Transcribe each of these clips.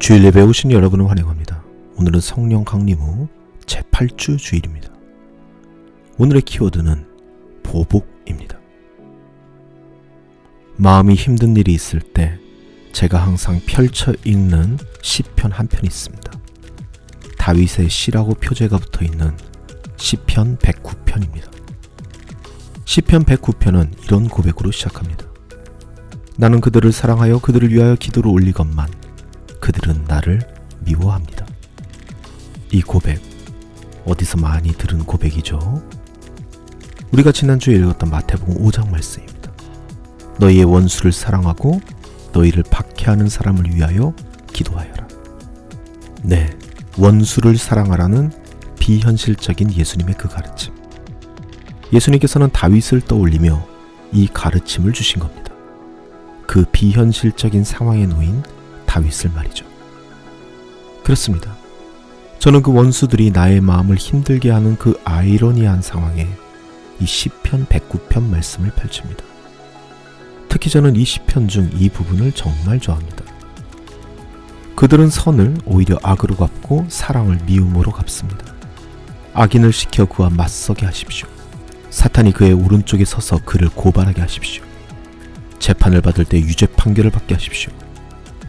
주일 예배에 오신 여러분을 환영합니다. 오늘은 성령 강림 후 제8주 주일입니다. 오늘의 키워드는 보복입니다. 마음이 힘든 일이 있을 때 제가 항상 펼쳐 읽는 시편 한 편이 있습니다. 다윗의 시라고 표제가 붙어있는 시편 109편입니다. 시편 109편은 이런 고백으로 시작합니다. 나는 그들을 사랑하여 그들을 위하여 기도를 올리건만 그들은 나를 미워합니다. 이 고백, 어디서 많이 들은 고백이죠? 우리가 지난주에 읽었던 마태복음 5장 말씀입니다. 너희의 원수를 사랑하고 너희를 박해하는 사람을 위하여 기도하여라. 네, 원수를 사랑하라는 비현실적인 예수님의 그 가르침. 예수님께서는 다윗을 떠올리며 이 가르침을 주신 겁니다. 그 비현실적인 상황에 놓인 다윗을 말이죠. 그렇습니다. 저는 그 원수들이 나의 마음을 힘들게 하는 그 아이러니한 상황에 이 시편 109편 말씀을 펼칩니다. 특히 저는 이 시편 중 이 부분을 정말 좋아합니다. 그들은 선을 오히려 악으로 갚고 사랑을 미움으로 갚습니다. 악인을 시켜 그와 맞서게 하십시오. 사탄이 그의 오른쪽에 서서 그를 고발하게 하십시오. 재판을 받을 때 유죄 판결을 받게 하십시오.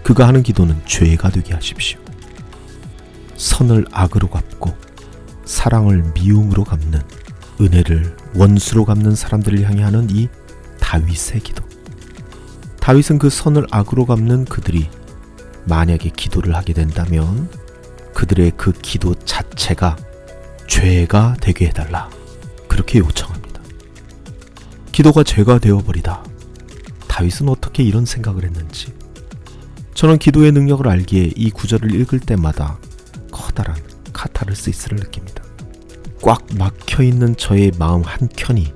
그가 하는 기도는 죄가 되게 하십시오. 선을 악으로 갚고 사랑을 미움으로 갚는, 은혜를 원수로 갚는 사람들을 향해 하는 이 다윗의 기도. 다윗은 그 선을 악으로 갚는 그들이 만약에 기도를 하게 된다면 그들의 그 기도 자체가 죄가 되게 해달라, 그렇게 요청합니다. 기도가 죄가 되어버리다. 다윗은 어떻게 이런 생각을 했는지, 저는 기도의 능력을 알기에 이 구절을 읽을 때마다 커다란 카타르시스를 느낍니다. 꽉 막혀있는 저의 마음 한켠이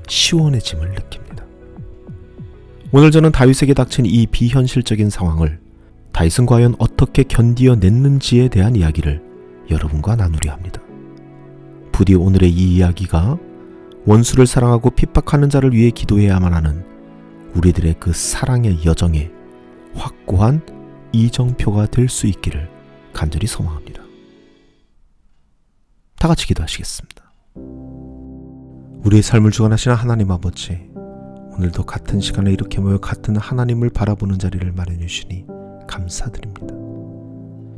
시원해짐을 느낍니다. 오늘 저는 다윗에게 닥친 이 비현실적인 상황을 다윗은 과연 어떻게 견디어냈는지에 대한 이야기를 여러분과 나누려 합니다. 부디 오늘의 이 이야기가 원수를 사랑하고 핍박하는 자를 위해 기도해야만 하는 우리들의 그 사랑의 여정에 확고한 이정표가 될 수 있기를 간절히 소망합니다. 다 같이 기도하시겠습니다. 우리의 삶을 주관하시는 하나님 아버지, 오늘도 같은 시간에 이렇게 모여 같은 하나님을 바라보는 자리를 마련해 주시니 감사드립니다.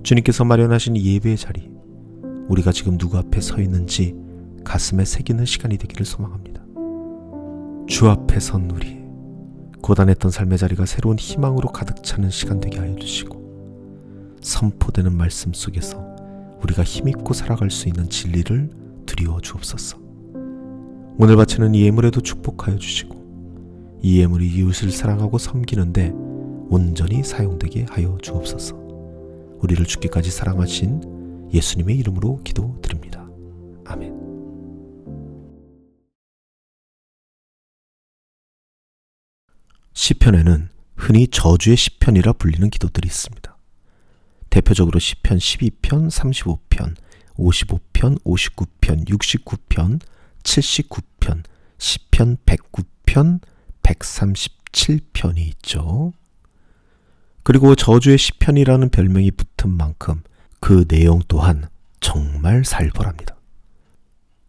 주님께서 마련하신 이 예배의 자리, 우리가 지금 누구 앞에 서 있는지 가슴에 새기는 시간이 되기를 소망합니다. 주 앞에 선 우리, 고단했던 삶의 자리가 새로운 희망으로 가득 차는 시간 되게 하여 주시고, 선포되는 말씀 속에서 우리가 힘있고 살아갈 수 있는 진리를 드리워 주옵소서. 오늘 바치는 이 예물에도 축복하여 주시고, 이 예물이 이웃을 사랑하고 섬기는데 온전히 사용되게 하여 주옵소서. 우리를 죽기까지 사랑하신 예수님의 이름으로 기도드립니다. 아멘. 시편에는 흔히 저주의 시편이라 불리는 기도들이 있습니다. 대표적으로 시편 12편, 35편, 55편, 59편, 69편, 79편, 시편 109편, 137편이 있죠. 그리고 저주의 시편이라는 별명이 붙은 만큼 그 내용 또한 정말 살벌합니다.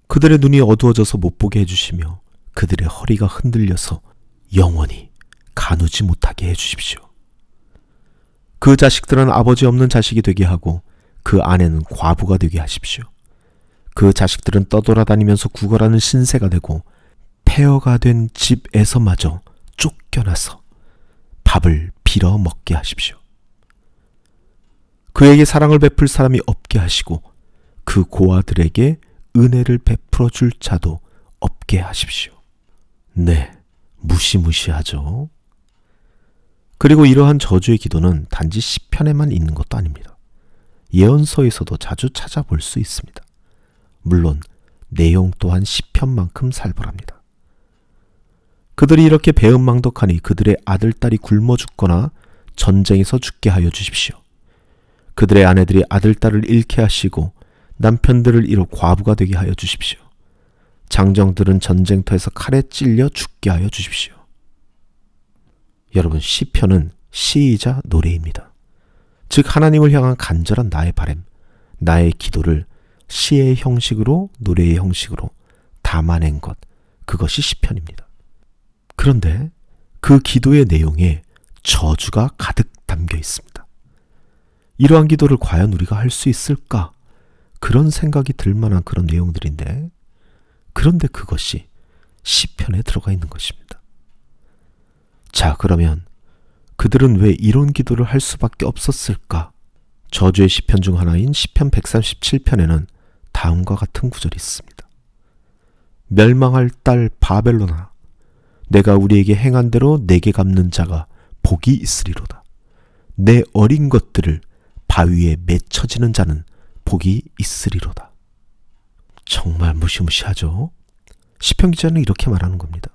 그들의 눈이 어두워져서 못 보게 해주시며 그들의 허리가 흔들려서 영원히 가누지 못하게 해주십시오. 그 자식들은 아버지 없는 자식이 되게 하고 그 아내는 과부가 되게 하십시오. 그 자식들은 떠돌아다니면서 구걸하는 신세가 되고 폐허가 된 집에서마저 쫓겨나서 밥을 빌어 먹게 하십시오. 그에게 사랑을 베풀 사람이 없게 하시고 그 고아들에게 은혜를 베풀어 줄 자도 없게 하십시오. 네, 무시무시하죠. 그리고 이러한 저주의 기도는 단지 시편에만 있는 것도 아닙니다. 예언서에서도 자주 찾아볼 수 있습니다. 물론 내용 또한 시편만큼 살벌합니다. 그들이 이렇게 배은망덕하니 그들의 아들, 딸이 굶어 죽거나 전쟁에서 죽게 하여 주십시오. 그들의 아내들이 아들, 딸을 잃게 하시고 남편들을 잃어 과부가 되게 하여 주십시오. 장정들은 전쟁터에서 칼에 찔려 죽게 하여 주십시오. 여러분, 시편은 시이자 노래입니다. 즉 하나님을 향한 간절한 나의 바람, 나의 기도를 시의 형식으로, 노래의 형식으로 담아낸 것, 그것이 시편입니다. 그런데 그 기도의 내용에 저주가 가득 담겨 있습니다. 이러한 기도를 과연 우리가 할 수 있을까? 그런 생각이 들 만한 그런 내용들인데, 그런데 그것이 시편에 들어가 있는 것입니다. 자, 그러면 그들은 왜 이런 기도를 할 수밖에 없었을까? 저주의 시편 중 하나인 시편 137편에는 다음과 같은 구절이 있습니다. 멸망할 딸 바벨론아, 내가 우리에게 행한 대로 내게 갚는 자가 복이 있으리로다. 내 어린 것들을 바위에 맺혀지는 자는 복이 있으리로다. 정말 무시무시하죠? 시편 기자는 이렇게 말하는 겁니다.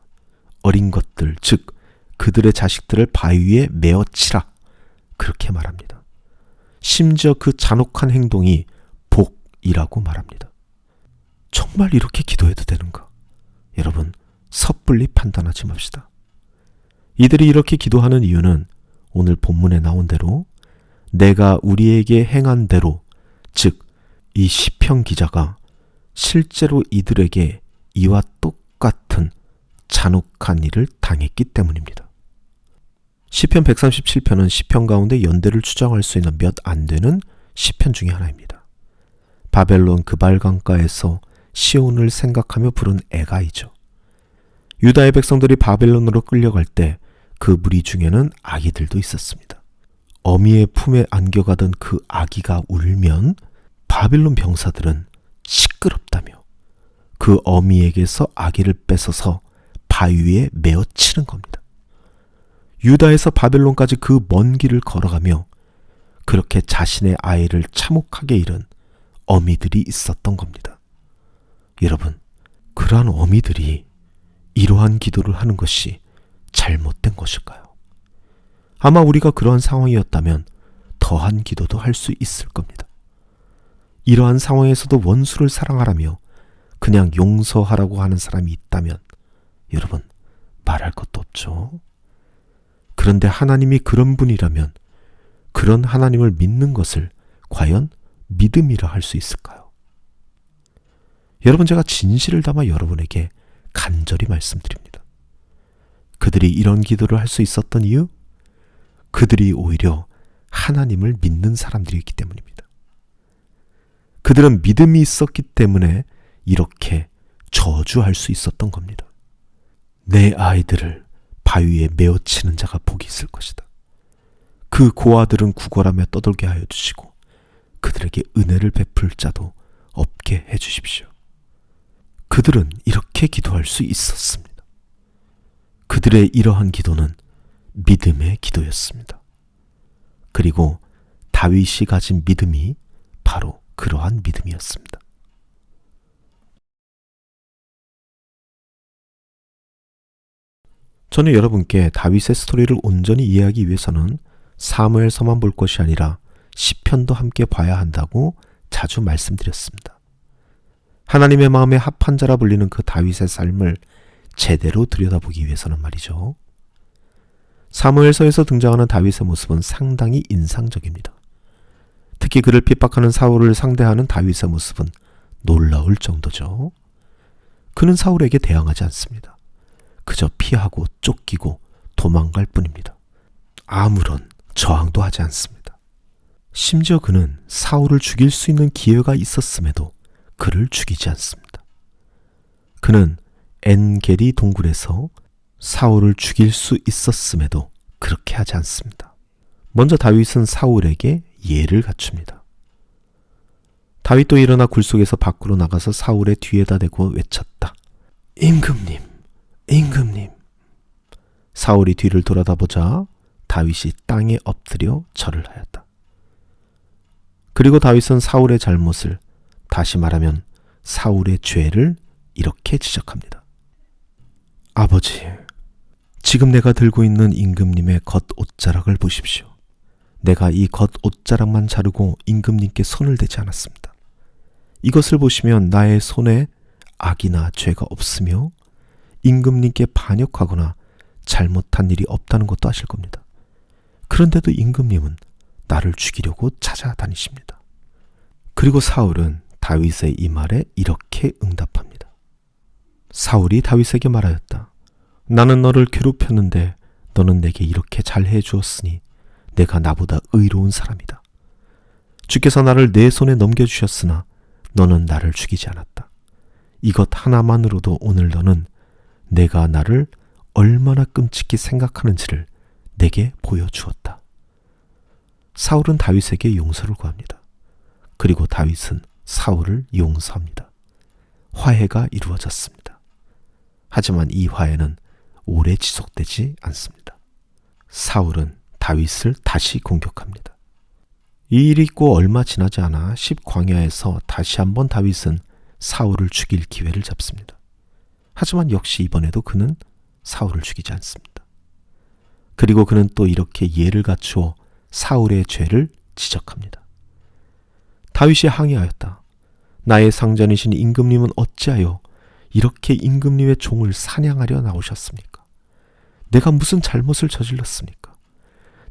어린 것들, 즉 그들의 자식들을 바위에 메어치라, 그렇게 말합니다. 심지어 그 잔혹한 행동이 복이라고 말합니다. 정말 이렇게 기도해도 되는가? 여러분, 섣불리 판단하지 맙시다. 이들이 이렇게 기도하는 이유는 오늘 본문에 나온 대로 내가 우리에게 행한 대로, 즉 이 시편 기자가 실제로 이들에게 이와 똑같은 잔혹한 일을 당했기 때문입니다. 시편 137편은 시편 가운데 연대를 추정할 수 있는 몇 안 되는 시편 중에 하나입니다. 바벨론 그발 강가에서 시온을 생각하며 부른 애가이죠. 유다의 백성들이 바벨론으로 끌려갈 때 그 무리 중에는 아기들도 있었습니다. 어미의 품에 안겨가던 그 아기가 울면 바벨론 병사들은 시끄럽다며 그 어미에게서 아기를 뺏어서 바위에 메어치는 겁니다. 유다에서 바벨론까지 그 먼 길을 걸어가며 그렇게 자신의 아이를 참혹하게 잃은 어미들이 있었던 겁니다. 여러분, 그러한 어미들이 이러한 기도를 하는 것이 잘못된 것일까요? 아마 우리가 그러한 상황이었다면 더한 기도도 할 수 있을 겁니다. 이러한 상황에서도 원수를 사랑하라며 그냥 용서하라고 하는 사람이 있다면 여러분, 말할 것도 없죠. 그런데 하나님이 그런 분이라면 그런 하나님을 믿는 것을 과연 믿음이라 할 수 있을까요? 여러분, 제가 진실을 담아 여러분에게 간절히 말씀드립니다. 그들이 이런 기도를 할 수 있었던 이유? 그들이 오히려 하나님을 믿는 사람들이었기 때문입니다. 그들은 믿음이 있었기 때문에 이렇게 저주할 수 있었던 겁니다. 내 아이들을 바위에 메어치는 자가 복이 있을 것이다. 그 고아들은 구걸하며 떠돌게 하여 주시고 그들에게 은혜를 베풀 자도 없게 해 주십시오. 그들은 이렇게 기도할 수 있었습니다. 그들의 이러한 기도는 믿음의 기도였습니다. 그리고 다윗이 가진 믿음이 바로 그러한 믿음이었습니다. 저는 여러분께 다윗의 스토리를 온전히 이해하기 위해서는 사무엘서만 볼 것이 아니라 시편도 함께 봐야 한다고 자주 말씀드렸습니다. 하나님의 마음에 합한 자라 불리는 그 다윗의 삶을 제대로 들여다보기 위해서는 말이죠. 사무엘서에서 등장하는 다윗의 모습은 상당히 인상적입니다. 특히 그를 핍박하는 사울을 상대하는 다윗의 모습은 놀라울 정도죠. 그는 사울에게 대항하지 않습니다. 그저 피하고 쫓기고 도망갈 뿐입니다. 아무런 저항도 하지 않습니다. 심지어 그는 사울을 죽일 수 있는 기회가 있었음에도 그를 죽이지 않습니다. 그는 엔게리 동굴에서 사울을 죽일 수 있었음에도 그렇게 하지 않습니다. 먼저 다윗은 사울에게 예를 갖춥니다. 다윗도 일어나 굴 속에서 밖으로 나가서 사울의 뒤에다 대고 외쳤다. 임금님, 임금님. 사울이 뒤를 돌아다보자 다윗이 땅에 엎드려 절을 하였다. 그리고 다윗은 사울의 잘못을, 다시 말하면 사울의 죄를 이렇게 지적합니다. 아버지, 지금 내가 들고 있는 임금님의 겉옷자락을 보십시오. 내가 이 겉옷자락만 자르고 임금님께 손을 대지 않았습니다. 이것을 보시면 나의 손에 악이나 죄가 없으며 임금님께 반역하거나 잘못한 일이 없다는 것도 아실 겁니다. 그런데도 임금님은 나를 죽이려고 찾아다니십니다. 그리고 사울은 다윗의 이 말에 이렇게 응답합니다. 사울이 다윗에게 말하였다. 나는 너를 괴롭혔는데 너는 내게 이렇게 잘해 주었으니 내가 나보다 의로운 사람이다. 주께서 나를 내 손에 넘겨주셨으나 너는 나를 죽이지 않았다. 이것 하나만으로도 오늘 너는 내가 나를 얼마나 끔찍히 생각하는지를 내게 보여주었다. 사울은 다윗에게 용서를 구합니다. 그리고 다윗은 사울을 용서합니다. 화해가 이루어졌습니다. 하지만 이 화해는 오래 지속되지 않습니다. 사울은 다윗을 다시 공격합니다. 이 일이 있고 얼마 지나지 않아 십광야에서 다시 한번 다윗은 사울을 죽일 기회를 잡습니다. 하지만 역시 이번에도 그는 사울을 죽이지 않습니다. 그리고 그는 또 이렇게 예를 갖추어 사울의 죄를 지적합니다. 다윗이 항의하였다. 나의 상전이신 임금님은 어찌하여 이렇게 임금님의 종을 사냥하려 나오셨습니까? 내가 무슨 잘못을 저질렀습니까?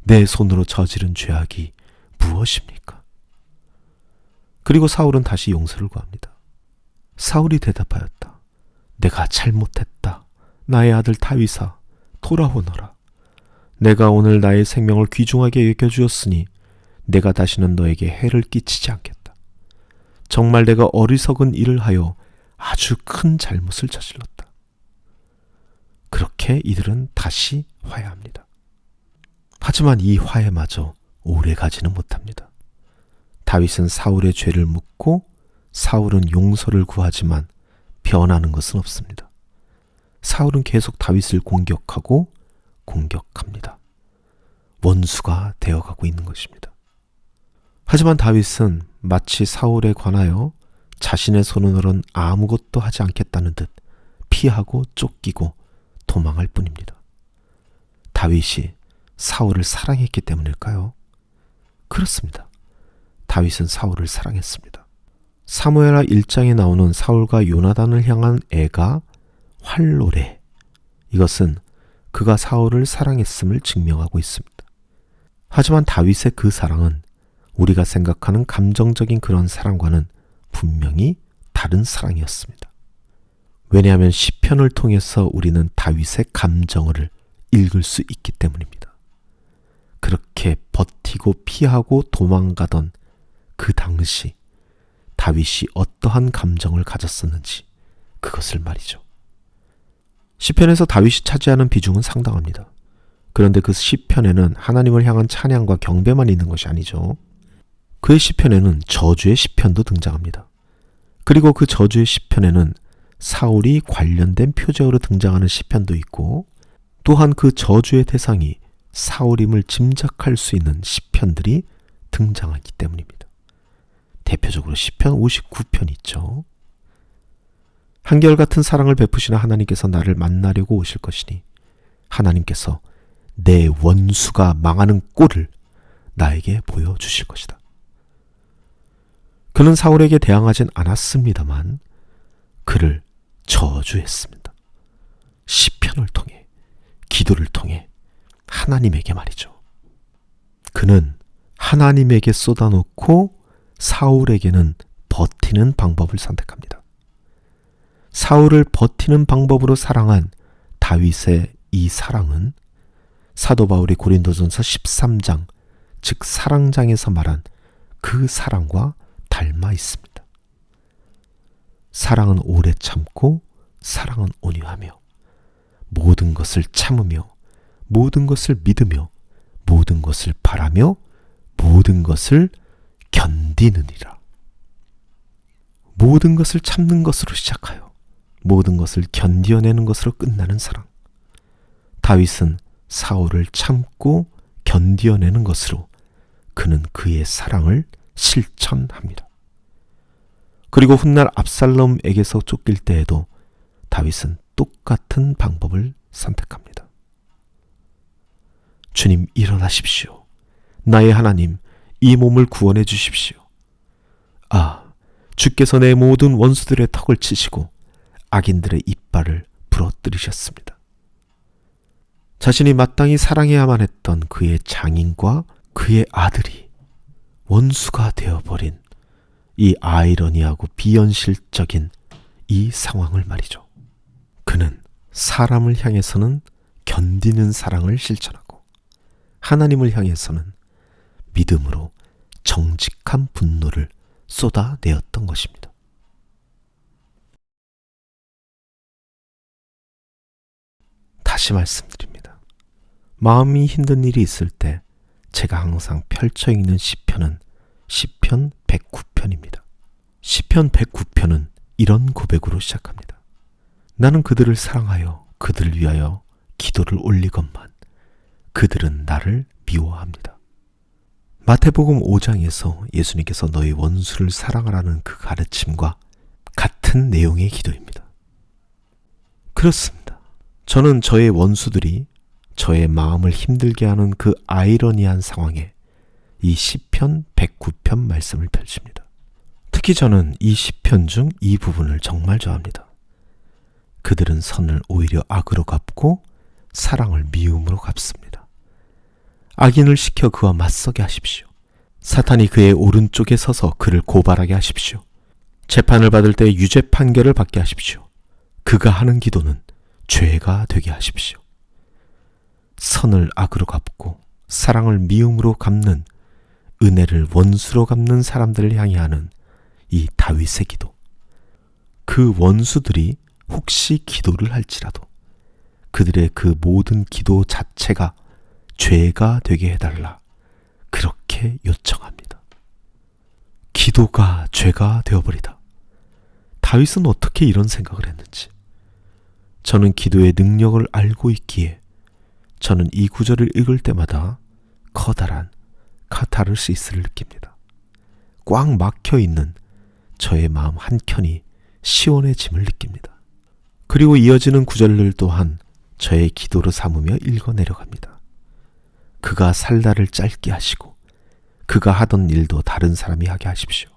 내 손으로 저지른 죄악이 무엇입니까? 그리고 사울은 다시 용서를 구합니다. 사울이 대답하였다. 내가 잘못했다. 나의 아들 다윗아, 돌아오너라. 내가 오늘 나의 생명을 귀중하게 여겨주었으니 내가 다시는 너에게 해를 끼치지 않겠다. 정말 내가 어리석은 일을 하여 아주 큰 잘못을 저질렀다. 그렇게 이들은 다시 화해합니다. 하지만 이 화해마저 오래 가지는 못합니다. 다윗은 사울의 죄를 묻고 사울은 용서를 구하지만 변하는 것은 없습니다. 사울은 계속 다윗을 공격하고 공격합니다. 원수가 되어가고 있는 것입니다. 하지만 다윗은 마치 사울에 관하여 자신의 손으로는 아무것도 하지 않겠다는 듯 피하고 쫓기고 도망할 뿐입니다. 다윗이 사울을 사랑했기 때문일까요? 그렇습니다. 다윗은 사울을 사랑했습니다. 사무엘하 1장에 나오는 사울과 요나단을 향한 애가 활노래. 이것은 그가 사울을 사랑했음을 증명하고 있습니다. 하지만 다윗의 그 사랑은 우리가 생각하는 감정적인 그런 사랑과는 분명히 다른 사랑이었습니다. 왜냐하면 시편을 통해서 우리는 다윗의 감정을 읽을 수 있기 때문입니다. 그렇게 버티고 피하고 도망가던 그 당시 다윗이 어떠한 감정을 가졌었는지 그것을 말이죠. 시편에서 다윗이 차지하는 비중은 상당합니다. 그런데 그 시편에는 하나님을 향한 찬양과 경배만 있는 것이 아니죠. 그의 시편에는 저주의 시편도 등장합니다. 그리고 그 저주의 시편에는 사울이 관련된 표적으로 등장하는 시편도 있고 또한 그 저주의 대상이 사울임을 짐작할 수 있는 시편들이 등장하기 때문입니다. 대표적으로 시편 59편 있죠. 한결같은 사랑을 베푸시는 하나님께서 나를 만나려고 오실 것이니 하나님께서 내 원수가 망하는 꼴을 나에게 보여주실 것이다. 그는 사울에게 대항하진 않았습니다만 그를 저주했습니다. 시편을 통해, 기도를 통해 하나님에게 말이죠. 그는 하나님에게 쏟아놓고 사울에게는 버티는 방법을 선택합니다. 사울을 버티는 방법으로 사랑한 다윗의 이 사랑은 사도 바울이 고린도전서 13장, 즉 사랑장에서 말한 그 사랑과 닮아 있습니다. 사랑은 오래 참고 사랑은 온유하며 모든 것을 참으며 모든 것을 믿으며 모든 것을 바라며 모든 것을 견디느니라. 모든 것을 참는 것으로 시작하여 모든 것을 견디어내는 것으로 끝나는 사랑. 다윗은 사울을 참고 견디어내는 것으로 그는 그의 사랑을 실천합니다. 그리고 훗날 압살롬에게서 쫓길 때에도 다윗은 똑같은 방법을 선택합니다. 주님, 일어나십시오. 나의 하나님, 이 몸을 구원해 주십시오. 아, 주께서 내 모든 원수들의 턱을 치시고 악인들의 이빨을 부러뜨리셨습니다. 자신이 마땅히 사랑해야만 했던 그의 장인과 그의 아들이 원수가 되어버린 이 아이러니하고 비현실적인 이 상황을 말이죠. 그는 사람을 향해서는 견디는 사랑을 실천하고 하나님을 향해서는 믿음으로 정직한 분노를 쏟아내었던 것입니다. 다시 말씀드립니다. 마음이 힘든 일이 있을 때 제가 항상 펼쳐 읽는 시편은 시편 109편입니다. 시편 109편은 이런 고백으로 시작합니다. 나는 그들을 사랑하여 그들을 위하여 기도를 올리건만 그들은 나를 미워합니다. 마태복음 5장에서 예수님께서 너희 원수를 사랑하라는 그 가르침과 같은 내용의 기도입니다. 그렇습니다. 저는 저의 원수들이 저의 마음을 힘들게 하는 그 아이러니한 상황에 이 시편 109편 말씀을 펼칩니다. 특히 저는 이 시편 중 이 부분을 정말 좋아합니다. 그들은 선을 오히려 악으로 갚고 사랑을 미움으로 갚습니다. 악인을 시켜 그와 맞서게 하십시오. 사탄이 그의 오른쪽에 서서 그를 고발하게 하십시오. 재판을 받을 때 유죄 판결을 받게 하십시오. 그가 하는 기도는 죄가 되게 하십시오. 선을 악으로 갚고 사랑을 미움으로 갚는 은혜를 원수로 갚는 사람들을 향해 하는 이 다윗의 기도. 그 원수들이 혹시 기도를 할지라도 그들의 그 모든 기도 자체가 죄가 되게 해달라 그렇게 요청합니다. 기도가 죄가 되어버리다. 다윗은 어떻게 이런 생각을 했는지 저는 기도의 능력을 알고 있기에 저는 이 구절을 읽을 때마다 커다란 카타르시스를 느낍니다. 꽉 막혀있는 저의 마음 한켠이 시원해짐을 느낍니다. 그리고 이어지는 구절들 또한 저의 기도로 삼으며 읽어내려갑니다. 그가 살날을 짧게 하시고 그가 하던 일도 다른 사람이 하게 하십시오.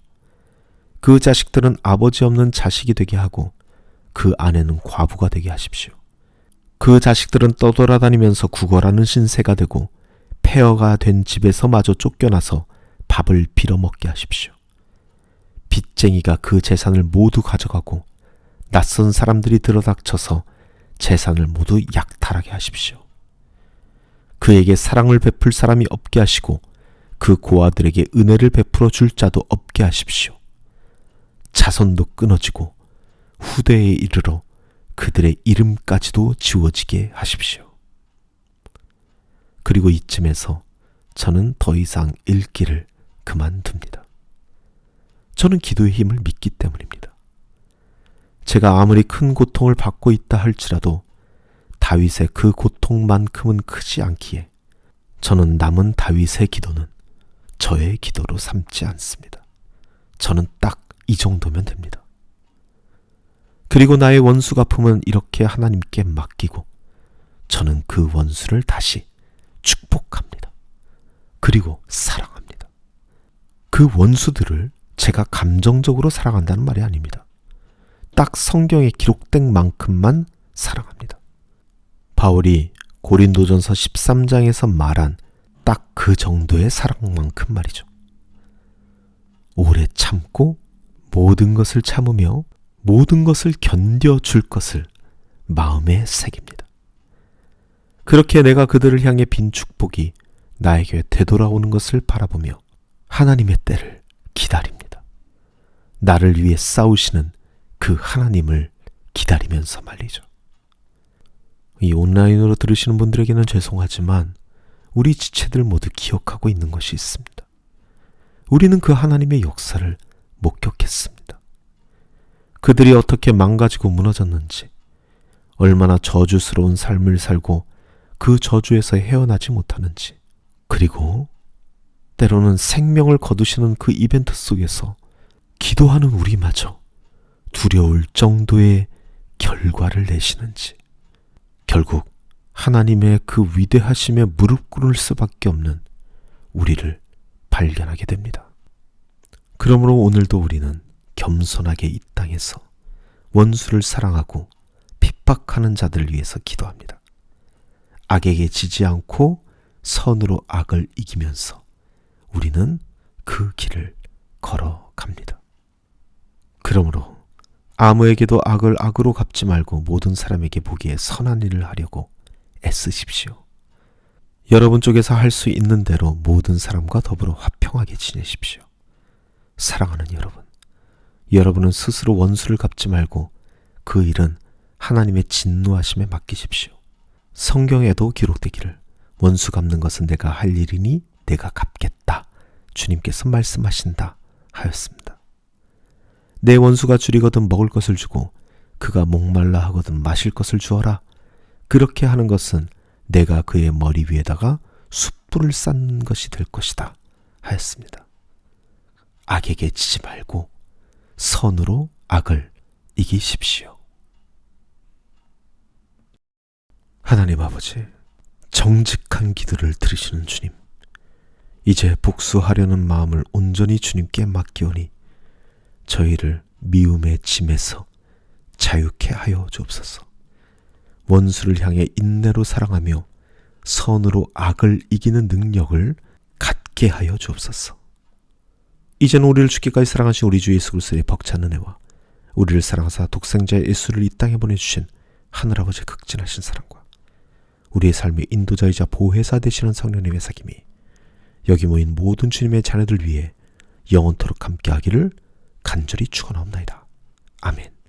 그 자식들은 아버지 없는 자식이 되게 하고 그 아내는 과부가 되게 하십시오. 그 자식들은 떠돌아다니면서 구걸하는 신세가 되고 폐허가 된 집에서 마저 쫓겨나서 밥을 빌어먹게 하십시오. 빚쟁이가 그 재산을 모두 가져가고 낯선 사람들이 들어닥쳐서 재산을 모두 약탈하게 하십시오. 그에게 사랑을 베풀 사람이 없게 하시고 그 고아들에게 은혜를 베풀어 줄 자도 없게 하십시오. 자손도 끊어지고 후대에 이르러 그들의 이름까지도 지워지게 하십시오. 그리고 이쯤에서 저는 더 이상 읽기를 그만둡니다. 저는 기도의 힘을 믿기 때문입니다. 제가 아무리 큰 고통을 받고 있다 할지라도 다윗의 그 고통만큼은 크지 않기에 저는 남은 다윗의 기도는 저의 기도로 삼지 않습니다. 저는 딱 이 정도면 됩니다. 그리고 나의 원수 갚음은 이렇게 하나님께 맡기고 저는 그 원수를 다시 축복합니다. 그리고 사랑합니다. 그 원수들을 제가 감정적으로 사랑한다는 말이 아닙니다. 딱 성경에 기록된 만큼만 사랑합니다. 바울이 고린도전서 13장에서 말한 딱 그 정도의 사랑만큼 말이죠. 오래 참고 모든 것을 참으며 모든 것을 견뎌줄 것을 마음에 새깁니다. 그렇게 내가 그들을 향해 빈 축복이 나에게 되돌아오는 것을 바라보며 하나님의 때를 기다립니다. 나를 위해 싸우시는 그 하나님을 기다리면서 말이죠. 이 온라인으로 들으시는 분들에게는 죄송하지만 우리 지체들 모두 기억하고 있는 것이 있습니다. 우리는 그 하나님의 역사를 목격했습니다. 그들이 어떻게 망가지고 무너졌는지, 얼마나 저주스러운 삶을 살고 그 저주에서 헤어나지 못하는지, 그리고 때로는 생명을 거두시는 그 이벤트 속에서 기도하는 우리마저 두려울 정도의 결과를 내시는지, 결국 하나님의 그 위대하심에 무릎 꿇을 수밖에 없는 우리를 발견하게 됩니다. 그러므로 오늘도 우리는 겸손하게 이 땅에서 원수를 사랑하고 핍박하는 자들을 위해서 기도합니다. 악에게 지지 않고 선으로 악을 이기면서 우리는 그 길을 걸어갑니다. 그러므로 아무에게도 악을 악으로 갚지 말고 모든 사람에게 보기에 선한 일을 하려고 애쓰십시오. 여러분 쪽에서 할 수 있는 대로 모든 사람과 더불어 화평하게 지내십시오. 사랑하는 여러분, 여러분은 스스로 원수를 갚지 말고 그 일은 하나님의 진노하심에 맡기십시오. 성경에도 기록되기를 원수 갚는 것은 내가 할 일이니 내가 갚겠다, 주님께서 말씀하신다 하였습니다. 내 원수가 줄이거든 먹을 것을 주고 그가 목말라 하거든 마실 것을 주어라. 그렇게 하는 것은 내가 그의 머리 위에다가 숯불을 쌓는 것이 될 것이다 하였습니다. 악에게 지지 말고 선으로 악을 이기십시오. 하나님 아버지, 정직한 기도를 들으시는 주님, 이제 복수하려는 마음을 온전히 주님께 맡기오니 저희를 미움의 짐에서 자유케 하여 주옵소서. 원수를 향해 인내로 사랑하며 선으로 악을 이기는 능력을 갖게 하여 주옵소서. 이제는 우리를 죽기까지 사랑하신 우리 주 예수 그리스도의 벅찬 은혜와 우리를 사랑하사 독생자 예수를 이 땅에 보내주신 하늘아버지의 극진하신 사랑과 우리의 삶의 인도자이자 보혜사 되시는 성령님의 사귐이 여기 모인 모든 주님의 자녀들 위해 영원토록 함께하기를 간절히 축원하옵나이다. 아멘.